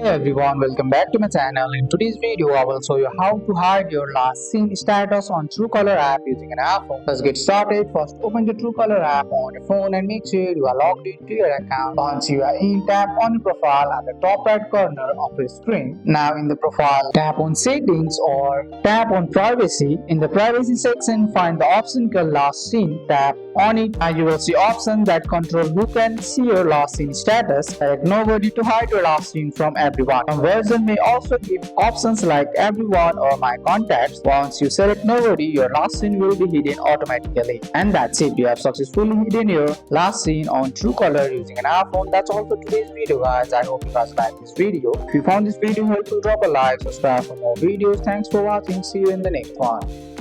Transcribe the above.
Hey everyone, welcome back to my channel. In today's video, I will show you how to hide your last seen status on Truecaller app using an iPhone. Let's get started. First, open the Truecaller app on your phone and make sure you are logged into your account. Once you are in, tap on your profile at the top right corner of your screen. Now in the profile, tap on settings or tap on privacy. In the privacy section, find the option called last seen. Tap on it and you will see options that control who can see your last seen status. Select nobody to hide your last seen from everyone. Some version may also give options like everyone or my contacts. Once you select nobody, your last seen will be hidden automatically. And that's it. You have successfully hidden your last seen on Truecaller using an iPhone. That's all for today's video, guys. I hope you guys liked this video. If you found this video helpful, drop a like, subscribe for more videos. Thanks for watching. See you in the next one.